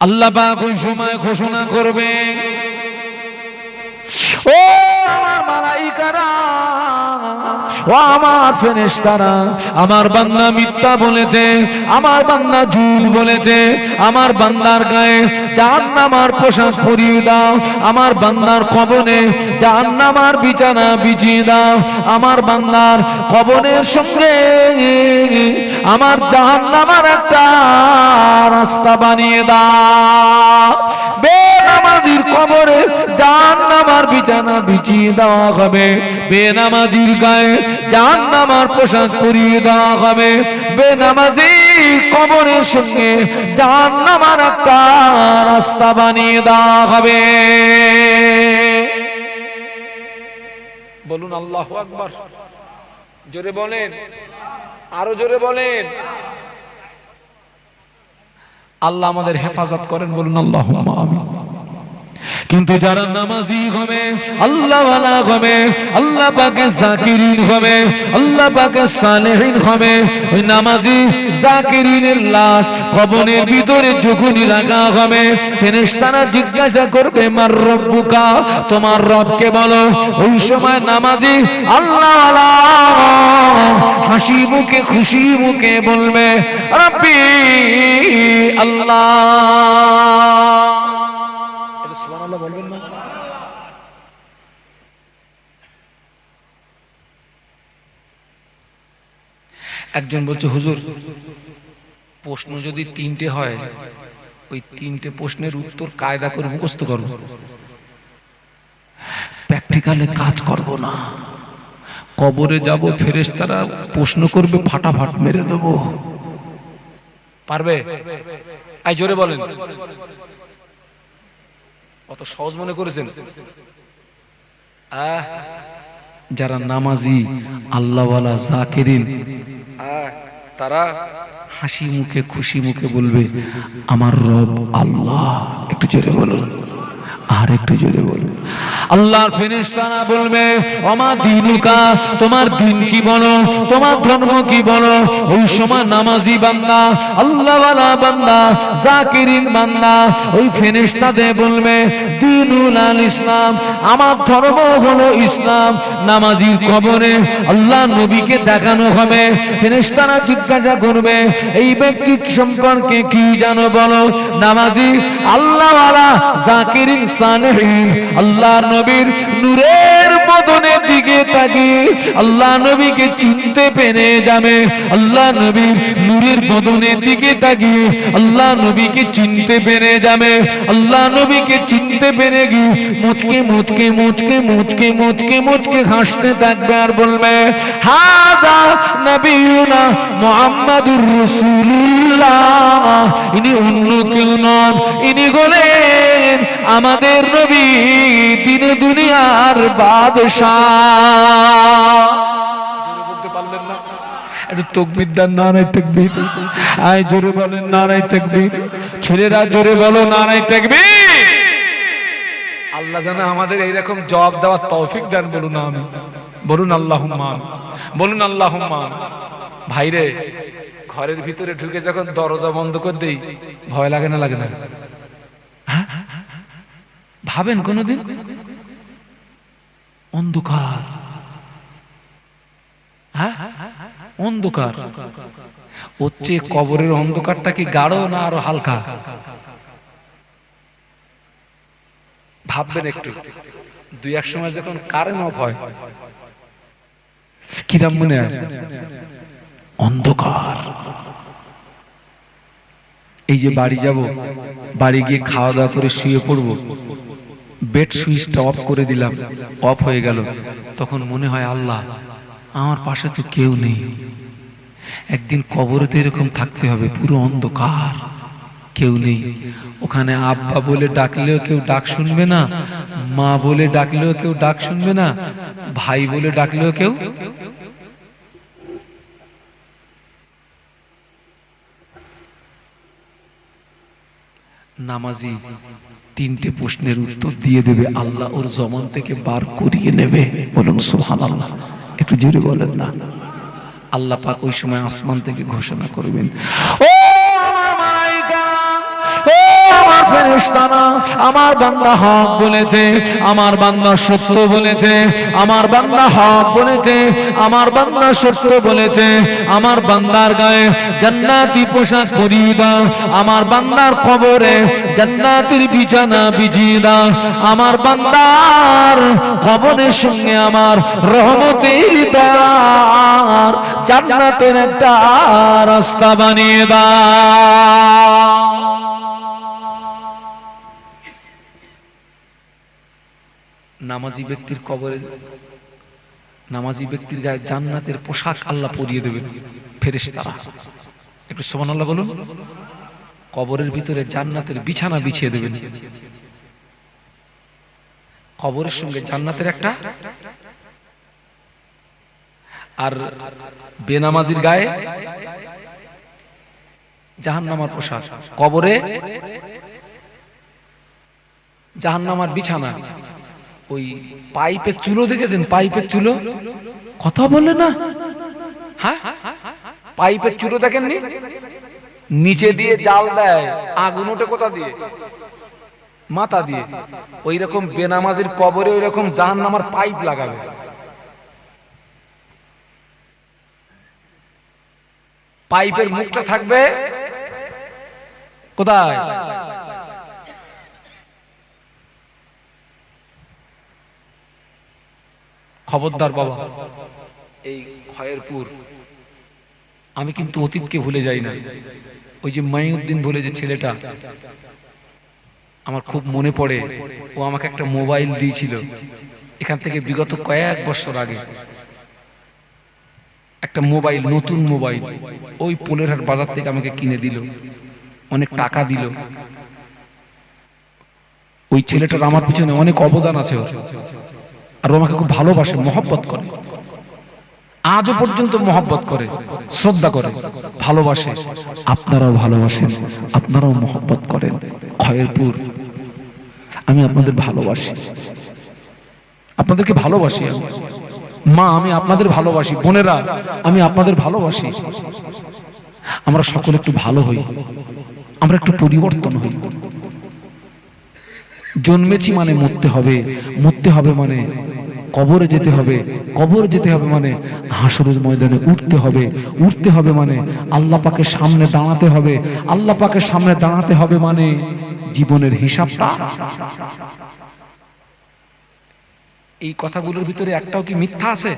আল্লাহ পাক ওই সময় ঘোষণা করবেন, ও আমার মালাইকারা, ও আমার ফেরেশতারা, আমার বান্দা মিথ্যা বলেছে, আমার বান্দা ঝুট বলেছে, আমার বান্দার গায়ে জাহান্নামের পোশাক পরিয়ে দাও, আমার বান্দার কবরে জাহান্নামের বিছানা বিছিয়ে দাও, আমার বান্দার কবরের সঙ্গে আমার জাহান্নামের একটা রাস্তা বানিয়ে দাও। বেনামাজির কবরে জাহান্নামের বিছানা বিছিয়ে দেওয়া হবে, বেনামাজির গায়ে জাহান্নামের পোশাক পরিয়ে দেওয়া হবে, বেনামাজির কবরের সঙ্গে জাহান্নামের একটা রাস্তা বানিয়ে দেওয়া হবে। বলুন আল্লাহু আকবার, জোরে বলেন, আরো জোরে বলেন। আল্লাহ আমাদের হেফাজত করেন, বলুন আল্লাহুম্মা আমিন। কিন্তু যারা নামাজি হবে, আল্লাহ ওয়ালা হবে, আল্লাহ পাকের জাকিরিন হবে, আল্লাহ পাকের সালেহিন হবে, ওই নামাজি জাকিরিনের লাশ কবরের ভিতরে যখনই রাখা হবে, ফেরেশতারা জিজ্ঞাসা করবে মার রব্বুকা, তোমার রবকে বলো। ওই সময় নামাজি আল্লাহ ওয়ালা হাসি মুখে খুশি মুখে বলবে রব্বি আল্লাহ। বলবেন না? একজন বলছে হুজুর, প্রশ্ন যদি তিনটে হয়, ওই তিনটে প্রশ্নের উত্তর কায়দা করে মুখস্থ করব, প্র্যাকটিক্যালে কাজ করব না। কবরে যাব, ফেরেশতারা প্রশ্ন করবে, ফাটাফাট মেরে দেব। পারবে? আই জোরে বলেন। কত সহজ মনে করেছেন? যারা নামাজি আল্লাহওয়ালা জাকিরিন, তারা হাসি মুখে খুশি মুখে বলবে আমার রব আল্লাহ। একটু জোরে বলুন, আর একটু জোরে বলুন। আল্লাহর ফেরেশতারা বলবে ওমা দিনুকা, তোমার দিন কি বলো, তোমার ধর্ম কি বলো। ওই সময় নামাজি বান্দা, আল্লাহ ওয়ালা বান্দা, জাকিরিন বান্দা ওই ফেরেশতাদের বলবে দিনুল আল ইসলাম, আমার ধর্ম হলো ইসলাম। নামাজির কবরে আল্লাহ নবীকে দেখানো হবে, ফেরেশতারা জিজ্ঞাসা করবে এই ব্যক্তি সম্পর্কে কি জানো বলো। নামাজি আল্লাহ ওয়ালা জাকিরিন সালেহিন আল্লাহর নবীর নূরের বদনের দিকে তাকিয়ে আল্লাহ নবীকে চিনতে পেরে যাবে। আল্লাহ নবীর নূরের বদনের দিকে তাকিয়ে আল্লাহ নবীকে চিনতে পেরে যাবে। আল্লাহ নবীকে চিনতে পেরে গিয়ে মুচকে মুচকে মুচকে মুচকে মুচকে মুচকে হাসতে থাকবে আর বলবে হাযা নবিয়ুনা মুহাম্মাদুর রাসূলুল্লাহ, ইনি অন্য কেউ নন, ইনি হলেন আমাদের নবী, দিন দুনিয়ার বাদশাহ। জোরে বলতে পারলেন না? একটু তাকবীর দেন, নারায়ে তাকবীর। আয় জোরে বলেন নারায়ে তাকবীর। ছেলেরা জোরে বলো নারায়ে তাকবীর। আল্লাহ যেন আমাদের এইরকম জবাব দেওয়ার তৌফিক দেন, বলুন আমিন। বলুন আল্লাহুম্মা আমিন, বলুন আল্লাহুম্মা আমিন। ভাইরে, ঘরের ভিতরে ঢুকে যখন দরজা বন্ধ করে দেই, ভয় লাগে না? লাগে না? ভাবেন কোনদিন অন্ধকার, অন্ধকার হচ্ছে, কবরের অন্ধকারটা কি গাঢ় না আরো হালকা? ভাববেন একটু। দুই এক সময় যখন কারেন্ট অফ হয়, কিরাম মনে হয়? অন্ধকার। এই যে বাড়ি যাব, বাড়ি গিয়ে খাওয়া দাওয়া করে শুয়ে পড়বো, বেড সুইচটা অফ করে দিলাম, অফ হয়ে গেল, তখন মনে হয় আল্লাহ আমার পাশে তো কেউ নেই। একদিন কবরে তো এরকম থাকতে হবে, পুরো অন্ধকার, কেউ নেই। ওখানে আব্বা বলে ডাকলেও কেউ ডাক শুনবে না, মা বলে ডাকলেও কেউ ডাক শুনবে না, ভাই বলে ডাকলেও কেউ। নামাজি তিনটে প্রশ্নের উত্তর দিয়ে দেবে, আল্লাহ ওর জমান থেকে বার করিয়ে নেবে। বলুন সুবহানাল্লাহ। একটু জোরে বলেন না। আল্লাহ পাক ওই সময় আসমান থেকে ঘোষণা করবেন, ও আমার মালায়েকা, ও আমার ফেরেশতারা আমার বান্দা হক বলেছে, আমার বান্দা সত্য বলেছে, আমার বান্দা হক বলেছে, আমার বান্দা সত্য বলেছে, আমার বান্দার গায়ে জান্নাতি পোশাক পরিয়ে দাও, আমার বান্দার কবরে জান্নাতের বিছানা বিছিয়ে দাও, আমার বান্দার কবরের সঙ্গে আমার রহমতের দ্বার জান্নাতের একটা রাস্তা বানিয়ে দাও। নামাজি ব্যক্তির কবরে, নামাজি ব্যক্তির গায়ে জান্নাতের পোশাক আল্লাহ পরিয়ে দেবেন ফেরেশতারা। একটু সুবহানাল্লাহ বলুন। কবরের ভিতরে জান্নাতের বিছানা বিছিয়ে দেবেন, কবরের সঙ্গে জান্নাতের একটা। আর বেনামাজির গায়ে জাহান্নামের পোশাক, কবরে জাহান্নামের বিছানা। ওই পাইপের চুলো দেখেছেন? পাইপের চুলো, কথা বলে না, হ্যাঁ পাইপের চুলো দেখেননি? নিচে দিয়ে জাল দেয়, আগুন ওঠে কোথা দিয়ে? মাথা দিয়ে। ওই রকম বেনামাজির কবরে ওই রকম জাহান্নামের পাইপ লাগাবে। পাইপের মুখটা থাকবে কোথায়? খবরদার বাবা, এই খয়েরপুর, আমি কিন্তু অতীতকে ভুলে যাই না। ওই যে মাইউদ্দিন বলে যে ছেলেটা, আমার খুব মনে পড়ে, ও আমাকে একটা মোবাইল দিয়েছিল এখান থেকে বিগত কয়েক বছর আগে। একটা মোবাইল, নতুন মোবাইল, ওই পোলেরহাট বাজার থেকে আমাকে কিনে দিল, অনেক টাকা দিল। ওই ছেলেটার আমার পিছনে অনেক অবদান আছে, আর ও আমাকে খুব ভালোবাসে, মহব্বত করে, আজও পর্যন্ত মহব্বত করে, শ্রদ্ধা করে, ভালোবাসে। আপনারাও ভালোবাসেন, আপনারাও মহব্বত করেন। খয়েরপুর, আমি আপনাদের ভালোবাসি, আপনাদেরকে ভালোবাসি। মা, আমি আপনাদের ভালোবাসি। বোনেরা, আমি আপনাদের ভালোবাসি। আমরা সকলে একটু ভালো হই, আমরা একটু পরিবর্তন হই। জন্মেছি মানে মরতে হবে, মরতে হবে মানে কবরে যেতে হবে, কবর যেতে হবে মানে হাসরের ময়দানে উঠতে হবে, উঠতে হবে মানে আল্লাহ পাকের সামনে দাঁড়াতে হবে, আল্লাহ পাকের সামনে দাঁড়াতে হবে মানে জীবনের হিসাবটা। এই কথাগুলোর ভিতরে একটাও কি মিথ্যা আছে?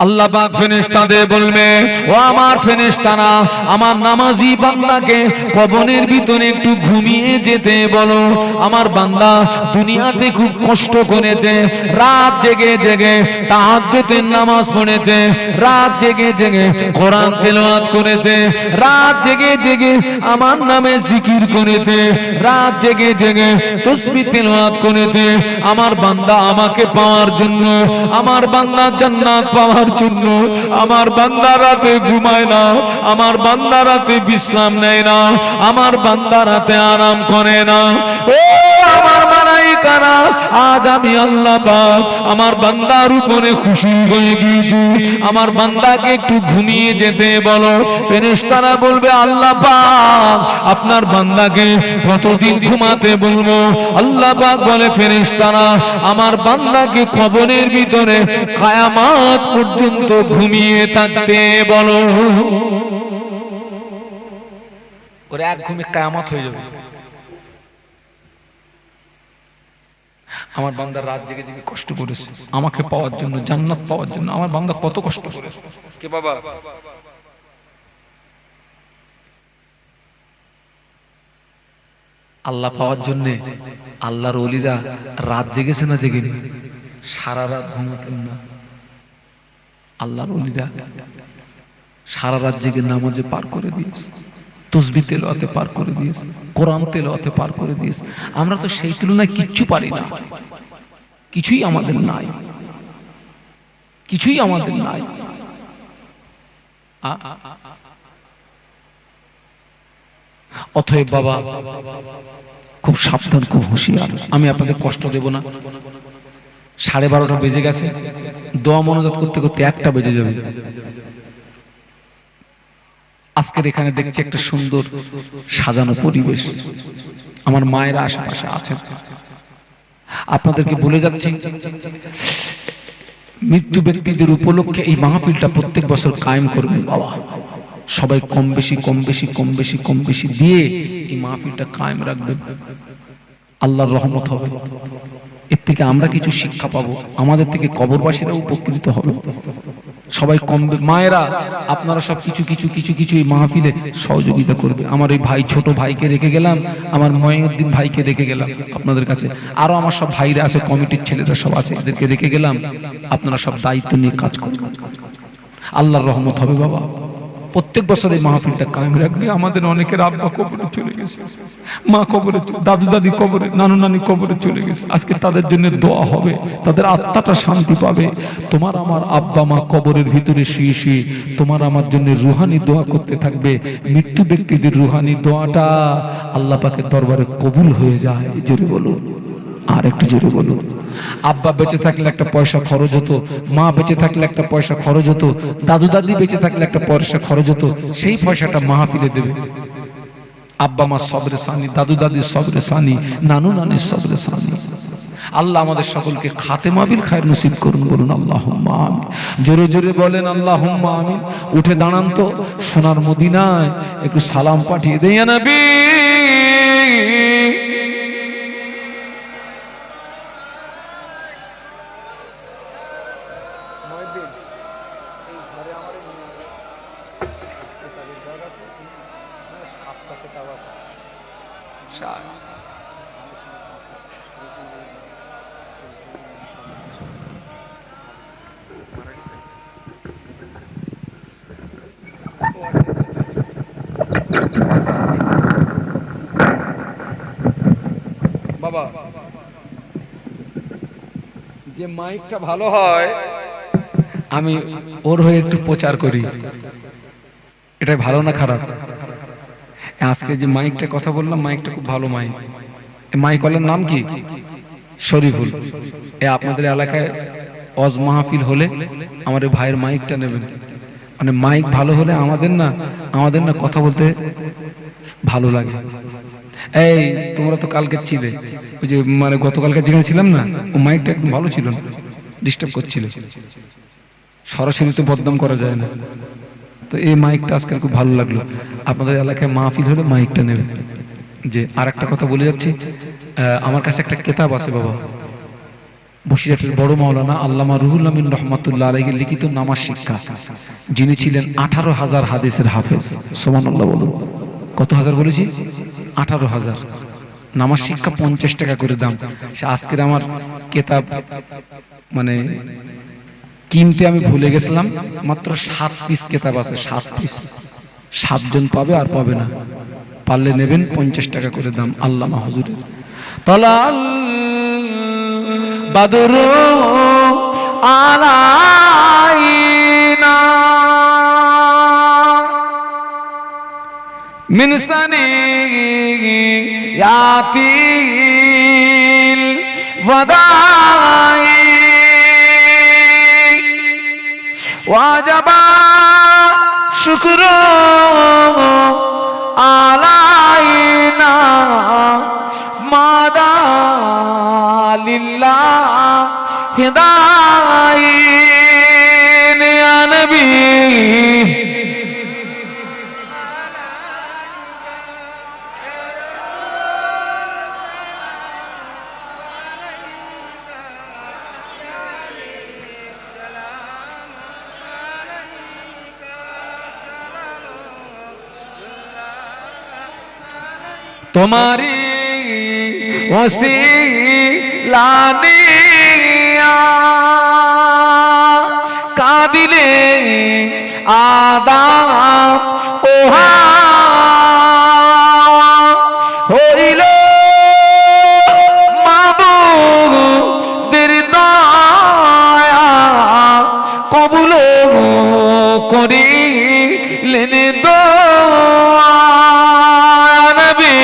আল্লাহ পাক ফেরেশতাদের বলবে, ও আমার ফেরেশতারা, আমার নামাজি বান্দাকে কবরের ভিতরে একটু ঘুমিয়ে যেতে বলো। আমার বান্দা দুনিয়াতে খুব কষ্ট করেছে, রাত জেগে জেগে তাহাজ্জুদের নামাজ পড়েছে, রাত জেগে জেগে কোরআন তেলাওয়াত করেছে, রাত জেগে জেগে আমার নামে জিকির করেছে, রাত জেগে জেগে তাসবিহ তেলাওয়াত করেছে। আমার বান্দা আমাকে পাওয়ার জন্য, আমার বান্দা জান্নাত পাওয়ার জন্য আমার বান্দা রাতে ঘুমায় না, আমার বান্দা রাতে বিশ্রাম নেয় না, আমার বান্দা রাতে আরাম করে না। ও আমার মালায়েকারা, আজ আমি আল্লাহ পাক আমার বান্দার উপরে খুশি হয়ে গিয়েছি, আমার বান্দাকে একটু ঘুমিয়ে যেতে বলো। ফেরেশতারা বলবে, আল্লাহ পাক আপনার বান্দাকে কতদিন ঘুমাতে বলবো? আল্লাহ পাক বলে, ফেরেশতারা আমার বান্দাকে কবরের ভিতরে কিয়ামত পর্যন্ত ঘুমিয়ে থাকতে বলো। ওরে এক ঘুমে কিয়ামত হয়ে যাবে। আমার বান্দা রাত জেগে জেগে কষ্ট করেছে আমাকে পাওয়ার জন্য, জান্নাত পাওয়ার জন্য। আমার বান্দা কত কষ্ট করেছে। কে বাবা? আল্লাহ পাওয়ার জন্য আল্লাহর ওলিরা রাত জেগেছে না জেগেনি? সারা রাত ঘুমাতেন না আল্লাহর ওলিরা, সারা রাত জেগে নামাজে পার করে দিয়েছে, তাসবিহ তেলাওয়াতে পার করে দিয়েছে, কোরআন তেলাওয়াতে পার করে দিয়েছে। আমরা তো সেই তুলনায় কিচ্ছু পারি না, কিছুই আমাদের নাই, কিছুই আমাদের নাই। অতএব বাবা খুব সাবধান, খুব হুঁশিয়ার। আমি আপনাদের কষ্ট দেব না, 12:30 বেজে গেছে, দোয়া মনোজাত করতে করতে 1টা বেজে যাবে। আজকের এখানে দেখছি একটা সুন্দর সাজানো পরিবেশ, আমার মায়েরা আশেপাশে আছেন। আপনাদেরকে বলে যাচ্ছি, মৃত্যু ব্যক্তিদের উপলক্ষে এই মাহফিলটা প্রত্যেক বছর কায়েম করবেন বাবা। সবাই কম বেশি কম বেশি কম বেশি কম বেশি দিয়ে এই মাহফিলটা কায়েম রাখবেন, আল্লাহর রহমত হবে। এর থেকে আমরা কিছু শিক্ষা পাবো, আমাদের থেকে কবরবাসীরা উপকৃত হবে। সবাই কম, মায়েরা আপনারা সব কিছু কিছু কিছু কিছু এই মাহফিলে সহযোগিতা করবে। আমার এই ভাই, ছোট ভাইকে রেখে গেলাম, আমার মঈনুদ্দিন ভাইকে রেখে গেলাম আপনাদের কাছে, আরো আমার সব ভাইরা আছে, কমিটির ছেলেরা সব আছে, এদেরকে রেখে গেলাম। আপনারা সব দায়িত্ব নিয়ে কাজ করুন, আল্লাহর রহমত হবে বাবা। প্রত্যেক বছর এই মাহফিলটা কায়েম রাখবে। আমাদের অনেকের আব্বা কবরে চলে গেছে, মা কবরে, দাদু দাদি কবরে, নানু নানি কবরে চলে গেছে। আজকে তাদের জন্য দোয়া হবে, তাদের আত্মাটা শান্তি পাবে। তোমার আমার আব্বা মা কবরের ভিতরে শুয়ে শুয়ে তোমার আমার জন্য রুহানি দোয়া করতে থাকবে। মৃত্যু ব্যক্তিদের রুহানি দোয়াটা আল্লাহ পাকের দরবারে কবুল হয়ে যায়। জোরে বলুন, আর একটু জোরে বলুন। আব্বা বেঁচে থাকলে একটা পয়সা খরচ হতো, মা বেঁচে থাকলে একটা পয়সা খরচ হতো, দাদু দাদি বেঁচে থাকলে একটা পয়সা খরচ হতো, সেই পয়সাটা মাহফিলে দেবে। আব্বা মা সবরে সানি, দাদু দাদি সবরে সানি, নানু নানি সবরে সানি। আল্লাহ আমাদের সকলকে খাতেমা বিল খায়র নসিব করুন, বলুন আল্লাহুম্মা আমিন। জোরে জোরে বলেন আল্লাহুম্মা আমিন। উঠে দাঁড়ান তো, সোনার মদিনায় একটু সালাম পাঠিয়ে দেই ইয়া নবী। বাবা, যে মাইকটা ভালো হয় আমি ওর হয়ে একটু প্রচার করি, এটা ভালো না খারাপ? আজকে যে মাইকটা কথা বললাম, মাইকটা খুব ভালো মাইক। মাইকওয়ালার নাম কি? শরীফুল। আপনাদের এলাকায় ওয়াজ মাহফিল হলে আমার ভাইয়ের মাইকটা নেবেন। মানে মাইক ভালো হলে আমাদের না কথা বলতে ভালো লাগে। এই তোমরা তো কালকে ছিলে, ওই যে মানে গতকালকে যেখানে ছিলাম না, ও মাইকটা একদম ভালো ছিল না, ডিস্টার্ব করছিল। সরাসরি তো বদনাম করা যায় না, তো এই মাইকটা আজকাল খুব ভালো লাগলো। আপনাদের এলাকায় মাহফিল হলে মাইকটা নেবে। যে আর একটা কথা বলে যাচ্ছি, আমার কাছে একটা কিতাব আছে বাবা, বসিরহাটের বড় মাওলানা আল্লামা রুহুল আমিন রহমাতুল্লাহ আলাইহির লিখিত নামাজ শিক্ষা, যিনি ছিলেন 18,000 হাদিসের হাফেজ। সুবহানাল্লাহ বলুন। কত হাজার বলেছি? 18,000। নামাজ শিক্ষা 50 টাকা করে দাম। আজকের আমার কিতাব মানে কিনতে আমি ভুলে গেছিলাম, মাত্র 7 পিস কিতাব আছে, 7 পিস। 7 জন পাবে আর পাবে না, পারলে নেবেন, 50 টাকা করে দাম। আল্লামা হুজুরের তালাল বাদরু আলাইনা মিন সানিয়াতিল ওয়াদাই ওয়াজাবা শুকরু আলাইনা মাদা লিল্লাহ হিদায়াত ইয়া নবী। তোমারি ওসিলা নিয়া কাঁদিলে আদাম ও হাওয়া হইল মাবুদের দয়া কবুল করিলেন দোয়া নবী।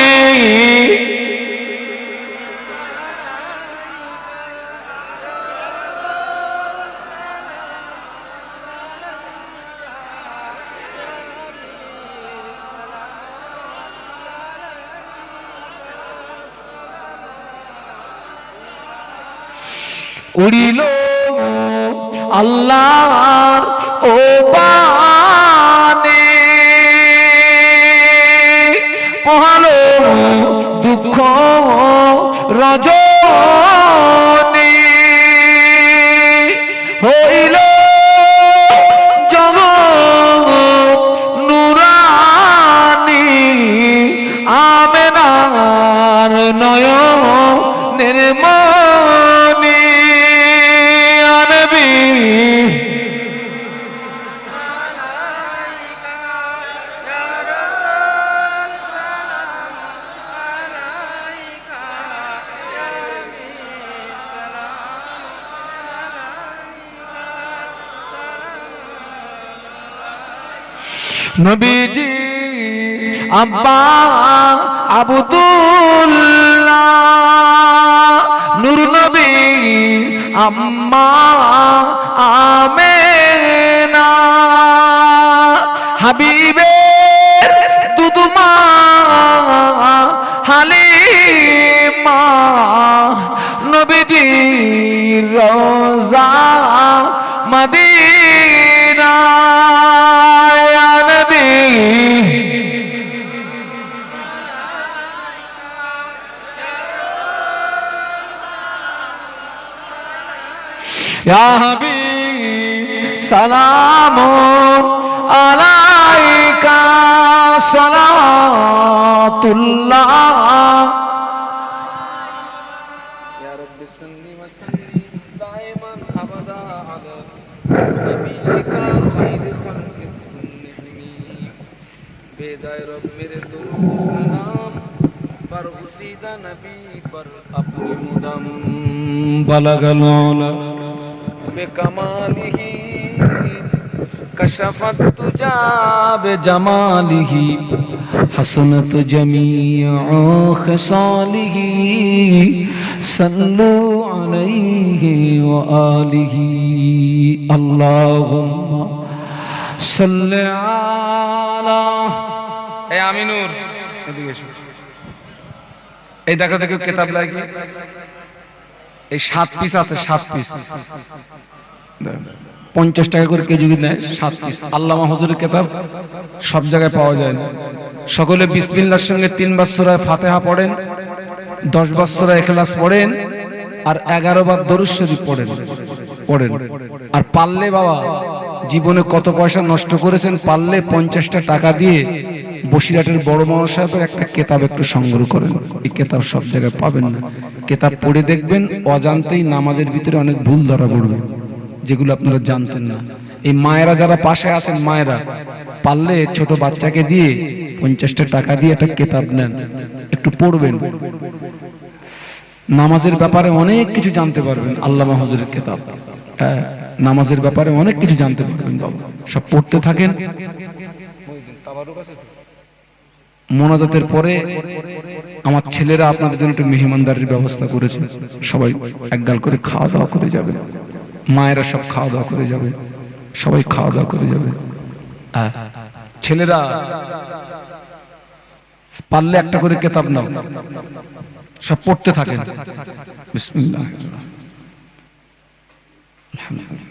উড়িল আল্লাহর ও বাণী, পোহালো দুঃখ রজনী, হইল জগৎ নুরানী, আমেনার নয়নের মনি, আনবী নবীজি আব্বা আব্দুল্লাহ, নূর নবী আম্মা আমেনা, হাবিবের দুদুমা হালিমা, নবীজির রওজা মদিনা, ইয়া নবী ইয়া হাবিব সালামুন আলাইকা, সালাতুল্লাহ ইয়া রাব্বি সাল্লি ওয়া সাল্লিম দাইমান আবাদা আলা নবিয়িকা খায়রি খালকি কুল্লিহিম, বেদায় রব্বির দুরূদ সালাম पर उसीदा नबी पर अपनी मुदम बलगल उला बेकमालिही कशफत तुजा बेजमालिही हसनत जमीउ खसालिही सल्लु अलैहि व आलिही अल्लाहुम्मा सल्लि आला। ए आमीनुर এদিকে এসো। এই দেখো দেখো কিতাব লাগি, এই 7 পিস আছে, 7 পিস 50 টাকা করে কেজি নেয়, 7 পিস আল্লামা হুজুরের কিতাব, সব জায়গায় পাওয়া যায় না। সকলে বিসমিল্লাহর সঙ্গে 3 বার সূরা ফাতিহা পড়েন, 10 বার সূরা ইখলাস পড়েন, আর 11 বার দরুদ শরীফ পড়েন। আর পারলে বাবা জীবনে কত পয়সা নষ্ট করেছেন, পারলে 50টা টাকা দিয়ে বসিরহাটের বড় মাওলানা সাহেবের একটা কিতাব একটু সংগ্রহ করেন। এই কিতাব সব জায়গায় পাবেন না। কিতাব পড়ে দেখবেন অজান্তেই নামাজের ভিতরে অনেক ভুল ধরা পড়বে, যেগুলো আপনারা জানতেন না। এই মায়েরা যারা পাশে আছেন, মায়েরা পারলে ছোট বাচ্চাকে দিয়ে 50টা টাকা দিয়ে একটা কিতাব নেন, একটু পড়বেন। নামাজের ব্যাপারে অনেক কিছু জানতে পারবেন। আল্লামা হুজুরের কিতাব, নামাজের ব্যাপারে অনেক কিছু জানতে পারবেন বাবা। সব পড়তে থাকেন। মোনাজাতের পরে আমার ছেলেরা আপনাদের জন্য একটু মেহমানদারির ব্যবস্থা করেছে, সবাই একগাল করে খাওয়া দাওয়া করে যাবে, মায়েরা সব খাওয়া দাওয়া করে যাবে, সবাই খাওয়া দাওয়া করে যাবে। ছেলেরা পারলে একটা করে কিতাব নাও, সব পড়তে থাকেন। বিসমিল্লাহ, আলহামদুলিল্লাহ।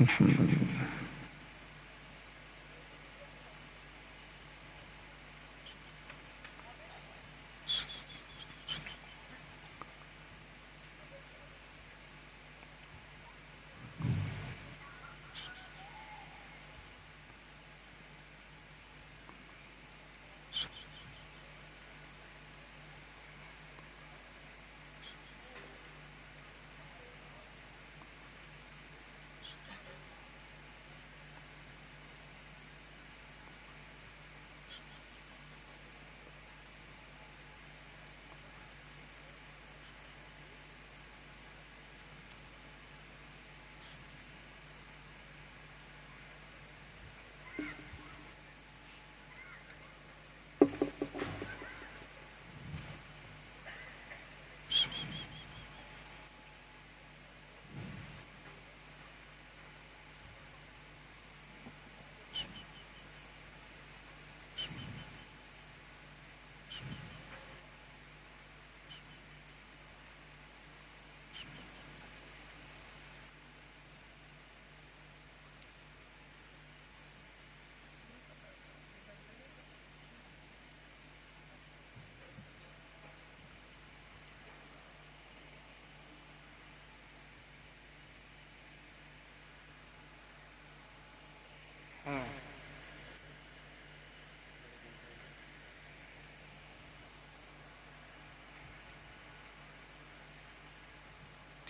আলহামদুলিল্লাহ।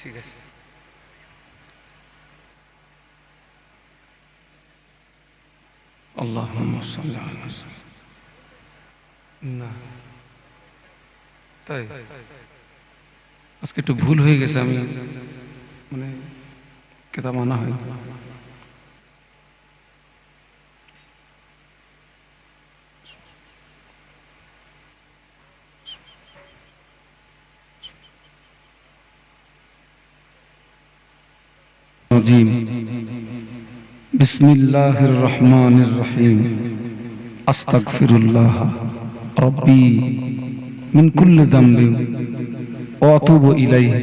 ঠিক আছে। আল্লাহুম্মা সাল্লি আলা না তাই আজকে একটু ভুল হয়ে গেছে, আমি মানে কেতাব আনা হয় বিসমিল্লাহির রহমানির রহিম আস্তাগফিরুল্লাহ রব্বি মিন কুল্লি যামবিন ওয়া আতুবু ইলাইহি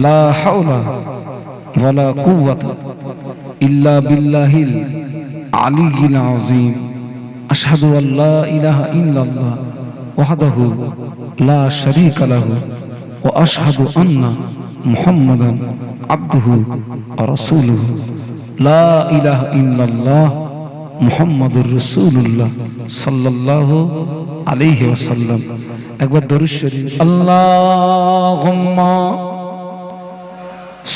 লা হাওলা ওয়ালা কুওয়াতা ইল্লা বিল্লাহিল আলিয়্যিল আযীম আশহাদু আল্লা ইলাহা ইল্লাল্লাহ ওয়াহদাহু লা শারীকা লাহু ওয়া আশহাদু আন্না মুহাম্মাদান আবদুহু ওয়া রাসূলুহু লা ইলাহা ইল্লাল্লাহ মুহাম্মাদুর রাসূলুল্লাহ সাল্লাল্লাহু আলাইহি ওয়াসাল্লাম। একবার দরুদ শরীফ। আল্লাহুম্মা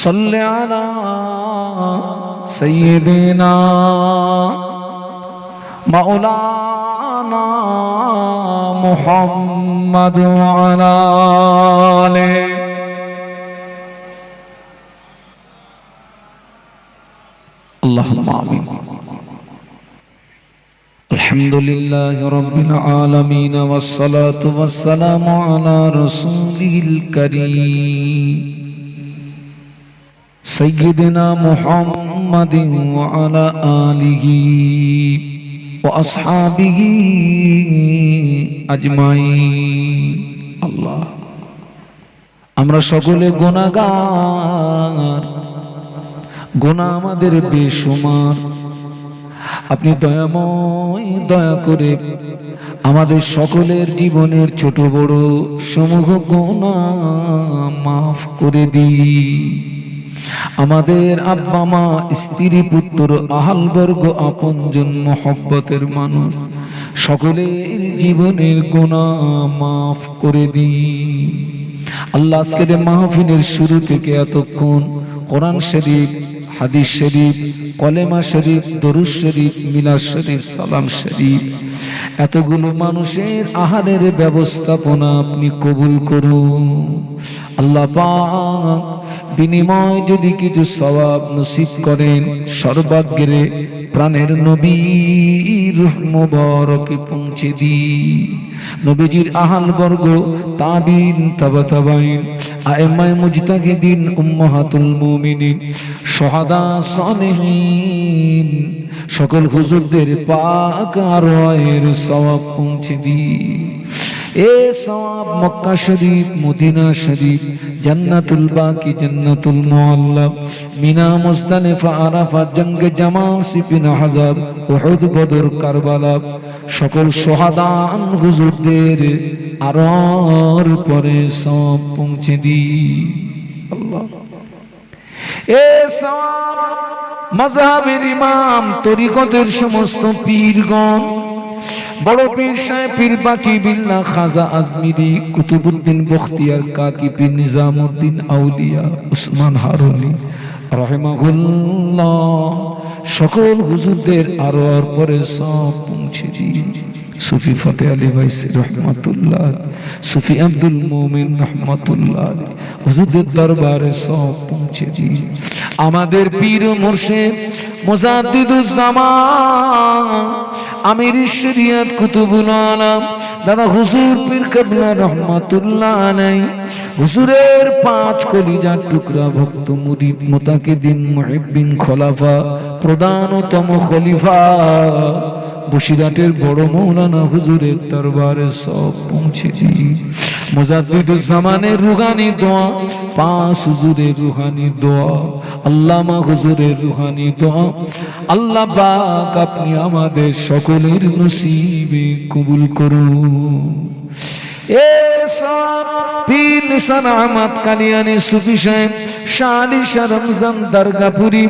সাল্লি আলা সাইয়্যিদিনা মাওলানা মুহাম্মাদ ওয়া আলা আলিহি আল্লাহুম্মা আমিন। আলহামদুলিল্লাহি রাব্বিল আলামিন ওয়াস সালাতু ওয়াস সালামু আলা রাসূলিল কারীম সাইয়্যিদিনা মুহাম্মাদিন ওয়া আলা আলিহি ওয়া আসহাবিহি আজমাইন। আল্লাহ, আমরা সকলে গুনাহগার, গুনাহ আমাদের বেশুমার। আপনি দয়াময়, দয়া করে আমাদের সকলের জীবনের ছোট বড় সমূহ গুনাহ মাফ করে দিন। আমাদের আব্বা মা, স্ত্রী, পুত্র, আহাল বর্গ, আপনজন, মহব্বতের মানুষ সকলের জীবনের গুনাহ মাফ করে দিন। আল্লাহ, আজকের মাহফিলের শুরু থেকে এতক্ষণ কোরআন শরীফ, হাদিস শরীফ, কলেমা শরীফ, দরুদ শরীফ, মিলাদ শরীফ, সালাম শরীফ, এতগুলো মানুষের আহারের ব্যবস্থাপনা আপনি কবুল করুন। আল্লাহ পাক বিনিময় যদি কিছু সওয়াব নসিব করেন, সর্বাগ্রে প্রাণের নবীর রূহ মুবারকে পৌঁছে দিন। নবীজির আহাল বর্গ, তাবিন, তাবা তাবাইন, আইম্মায়ে মুজতাহিদিন, উম্মাহাতুল মুমিনিন, শুহাদা, সালেহিন, সকল হুজুরদের পাক আরওয়াহের সওয়াব পৌঁছে দিন। এ সওয়াব মক্কা শরীফ, মদিনা শরীফ, জান্নাতুল বাকি, জান্নাতুল মুআল্লা, মিনা, মুজদালিফা, আরাফাত, জঙ্গে জামাল, সিফিন, আহজাব, উহুদ, বদর, কারবালা, সকল শুহাদান হুজুরদের আরওয়ার পরে সওয়াব পৌঁছে দিন। আল্লাহ, এ সওয়াব মাযহাবের ইমাম, তরিকতের সমস্ত পীরগণ, বড় পীর সাহেব পীর বাকি বিল্লাহ খাজা আজমিরি, কুতুবউদ্দিন বখতিয়ার কাকি, পীর নিজামউদ্দিন আউলিয়া, উসমান হারুনি রাহিমাহুল্লাহ, সকল হুজুরদের আরওয়ার পরে সব পৌঁছে দিন। সুফি ফতে আলী ভাইসি রহমাতুল্লাহ, সুফি আব্দুল মুমিন রহমাতুল্লাহ, হুজুরদের দরবারে সব পৌঁছে দিন। আমাদের পীর মুর্শিদ মুজাদ্দিদুজ জামান, আমির শরিয়ত, কুতুবুল আলম, দাদা হুজুর পীর কেবলা রহমাতুল্লাহ আলাইহি, হুজুরের পাঁচ কলিজার টুকরা ভক্ত মুরিদ, মুতাকিদিন, মুহিব্বিন, খোলাফা, প্রধানতম খলিফা বসিরহাটের বড় মৌলানা হুজুরের দরবারে সব পৌঁছে দিন। মুজাদ্দিদুজ জামানের রুহানি দোয়া, পাঁচ হুজুরের রুহানি দোয়া, আল্লামা হুজুরের রুহানি দোয়া, আল্লাহ পাক আপনি আমাদের সকলের নসিবে কবুল করুন। এ এ সব পীর নিশান আহমদ কালিয়ানি সুফি সাহেব শালি শাহ রমজান দরগাপুরি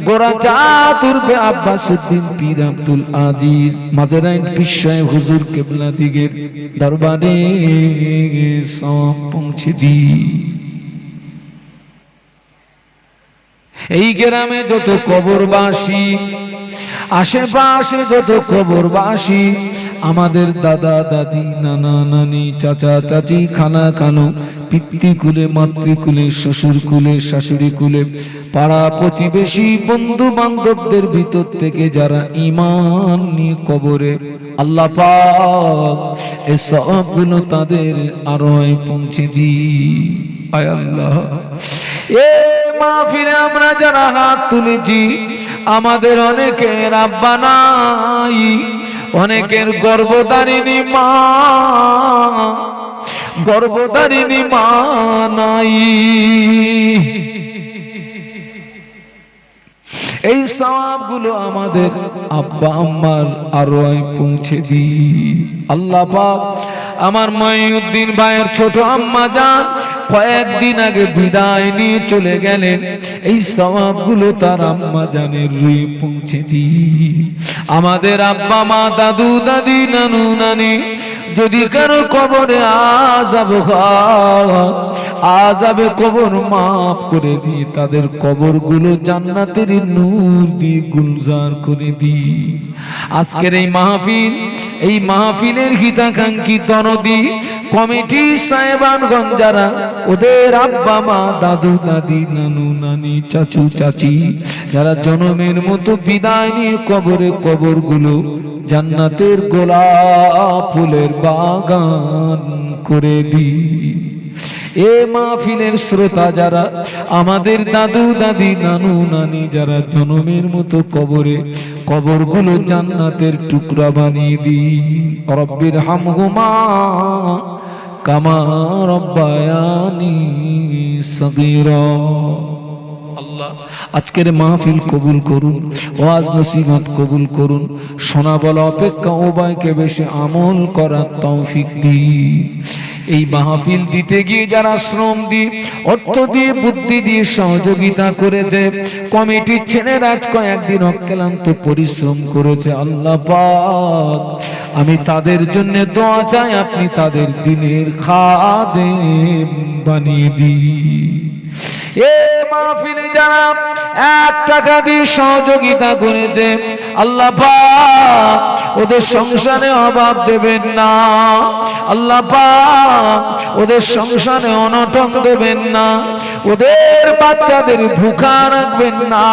গোরা চাতুর্বে আব্বাসউদ্দিন পীর আব্দুল আজিজ মাজারাইন পীর সাহেব হুজুর কিবলা দিগের দরবারে সব পৌঁছে দি। এই গ্রামে যত কবরবাসী, আশেপাশে যত কবরবাসী, আমাদের দাদা দাদি, নানা নানি, চাচা চাচি, খানা খানু, পিতৃকুলে, মাতৃকুলে, শ্বশুরকুলে, শাশুড়িকুলে, পাড়া প্রতিবেশী, বন্ধু বান্ধবদের ভিতর থেকে যারা ঈমান নিয়ে কবরে, আল্লাহ পাক এই সবগুলো তাদের আরোয় পৌঁছে দি। আয় আল্লাহ, এ মাহফিলে আমরা যারা হাত তুলেছি, আমাদের অনেকের আব্বা নাই, অনেকের গর্ভধারিণী মা, গর্ভধারিণী মা নাই। এই সওয়াবগুলো আমাদের আব্বা আম্মার আরোয় পৌঁছে দি। আল্লাহ পাক আমার মঈউদ্দিন ভাইয়ের ছোট আম্মা জান কয়েকদিন আগে বিদায় নিয়ে চলে গেলেন, এই সওয়াবগুলো তার আম্মা জানের রুয়ে পৌঁছে দি। আমাদের আব্বা মা, দাদু দাদি, নানু নানি যদি কারো কবরে আযাব হয়, আযাবে কবর মাফ করে দি, তাদের কবরগুলো জান্নাতের নূর দিয়ে গুলজার করে দি। আজকের এই মাহফিল, এই মাহফিলের হিতাকাঙ্ক্ষী দরদি কমিটি সাহেবানগণ যারা, ওদের আব্বা মা, দাদু দাদি, নানু নানি, চাচু চাচি যারা জনমের মতো বিদায় নিয়ে কবরে, কবরগুলো জান্নাতের গোলাপ ফুলের বাগান করে দি। এ মাহফিলের শ্রোতা যারা, আমাদের দাদু দাদি, নানু নানি যারা জনমের মতো কবরে, কবরগুলো জান্নাতের টুকরা বানিয়ে দি। রব্বির হামহুমা কামা রব্বায়ানি সগীরা। আল্লাহ আজকের মাহফিল কবুল করুন, ওয়াজ নসিহত কবুল করুন, শোনা বলা অপেক্ষা উভয়কে বেশি আমল করার তৌফিক দিন। এই মাহফিল দিতে গিয়ে যারা শ্রম দিয়ে, অর্থ দিয়ে, বুদ্ধি দিয়ে সহযোগিতা করেছে, কমিটির ছেলেরা আজ কয়েকদিন অক্লান্ত পরিশ্রম করেছে, আল্লাহ পাক আমি তাদের জন্য দোয়া চাই, আপনি তাদের দিনের খাদেম বানিয়ে দিন। এ মাহফিলে যারা 1 টাকা দিয়ে সহযোগিতা করেছে, আল্লাহ পাক ওদের সংসারে অভাব দেবেন না, আল্লাহ পাক ওদের সংসারে অনটন দেবেন না, ওদের বাচ্চাদের ভুখা রাখবেন না,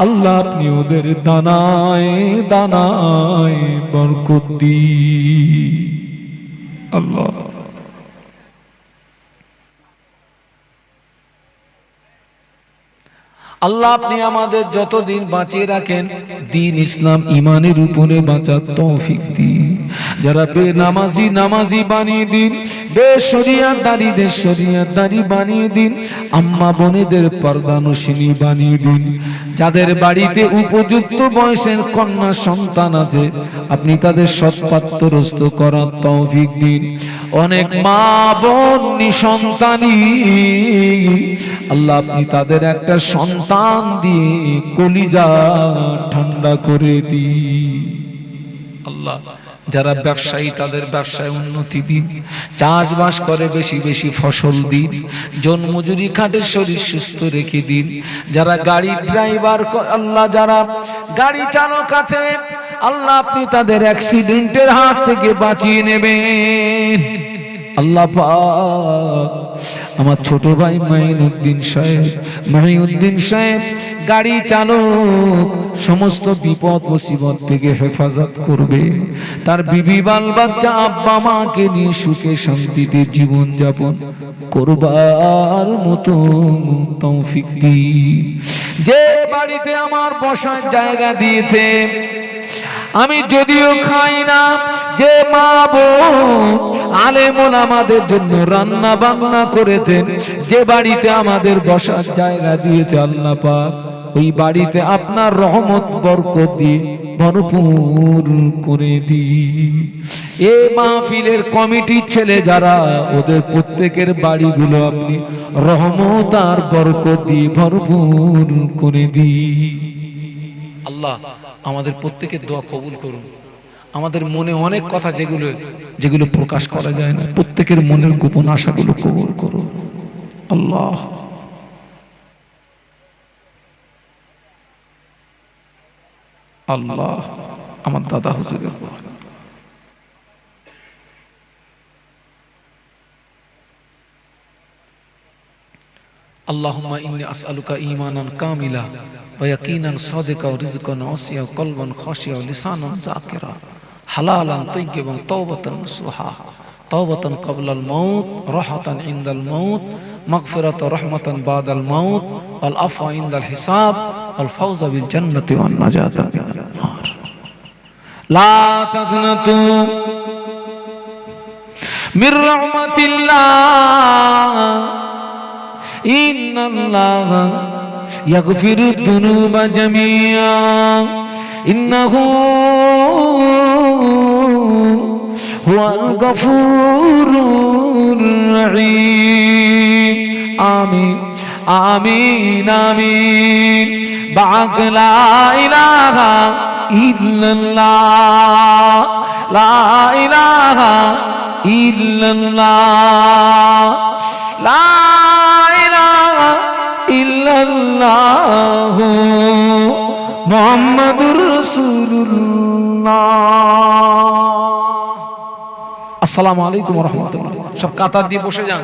আল্লাহ আপনি ওদের দানায় দানায় বরকত দিন। আল্লাহ আল্লাহ আপনি আমাদের যতদিন বাঁচিয়ে রাখেন, দ্বীন ইসলাম ইমানের উপরে বাঁচার তৌফিক দিন। যারা বেনামাজি নামাজি বানিয়ে দিন, বেশরিয়াতদারীদের শরিয়াতদারী বানিয়ে দিন, আম্মা বোনেদের পর্দানশিনী বানিয়ে দিন। যাদের বাড়িতে উপযুক্ত বয়সের কন্যা সন্তান আছে, আপনি তাদের সৎপাত্রস্থ করার তৌফিক দিন। অনেক মা বোন নিঃসন্তানী, আল্লাহ আপনি তাদের একটা সন্তান দিয়ে কলিজা ঠান্ডা করে দিন। আল্লাহ যারা ব্যবসায়ী তাদের ব্যবসায় উন্নতি দিন, চাষবাস করে বেশি বেশি ফসল দিন, জনমজুরি খাটে শরীর সুস্থ রেখে দিন। যারা গাড়ি ড্রাইভার, আল্লাহ যারা গাড়ি চালক আছে, আল্লাহ আপনি তাদের অ্যাক্সিডেন্টের হাত থেকে বাঁচিয়ে নেবেন। আল্লাহ পাক আমার ছোট ভাই মাহিউদ্দিন সাহেব গাড়ি চালক, সমস্ত বিপদ মুসিবত থেকে হেফাজত করবে, তার বিবি বাল বাচ্চা আব্বা মাকে নিয়ে সুখে শান্তিতে জীবন যাপন করবার মতো তৌফিক দিন। যে বাড়িতে আমার বসার জায়গা দিয়েছে, আমি যদিও খাই না, যে মা বোন আলেমুল আমাদের জন্য রান্না বান্না করেছেন, যে বাড়িতে আমাদের বসার জায়গা দিয়েছে, আল্লাহ পাক ওই বাড়িতে আপনার রহমত বরকত দিয়ে ভরপুর করে দি। এ মাহফিলের কমিটির ছেলে যারা, ওদের প্রত্যেকের বাড়িগুলো আপনি রহমত আর বরকত দিয়ে ভরপুর করে দি। আল্লাহ আমাদের প্রত্যেকের দোয়া কবুল করুন। আমাদের মনে অনেক কথা যেগুলো প্রকাশ করা যায় না, প্রত্যেকের মনের গোপন আশাগুলো কবুল করুন আল্লাহ। আল্লাহ আমার দাদা হুজুরের اللهم إني أسألك إيمانا كاملا ويقينا صادقا ورزقا واسعا وقلبا خاشعا ولسانا ذاكرا حلالا طيبا توبة نصوحا توبة قبل الموت راحة عند الموت مغفرة رحمة بعد الموت والعفو عند الحساب والفوز بالجنة والنجاة من النار. لا تقنطوا من رحمة الله إن الله يغفر الذنوب جميعا إنه هو الغفور الرحيم. آمين آمين آمين. بعد لا إله إلا الله لا إله إلا الله لا ইল্লাল্লাহু মুহাম্মাদুর রাসূলুল্লাহ। আসসালামু আলাইকুম ওয়া রাহমাতুল্লাহ। সব কাতার দিয়ে বসে যান।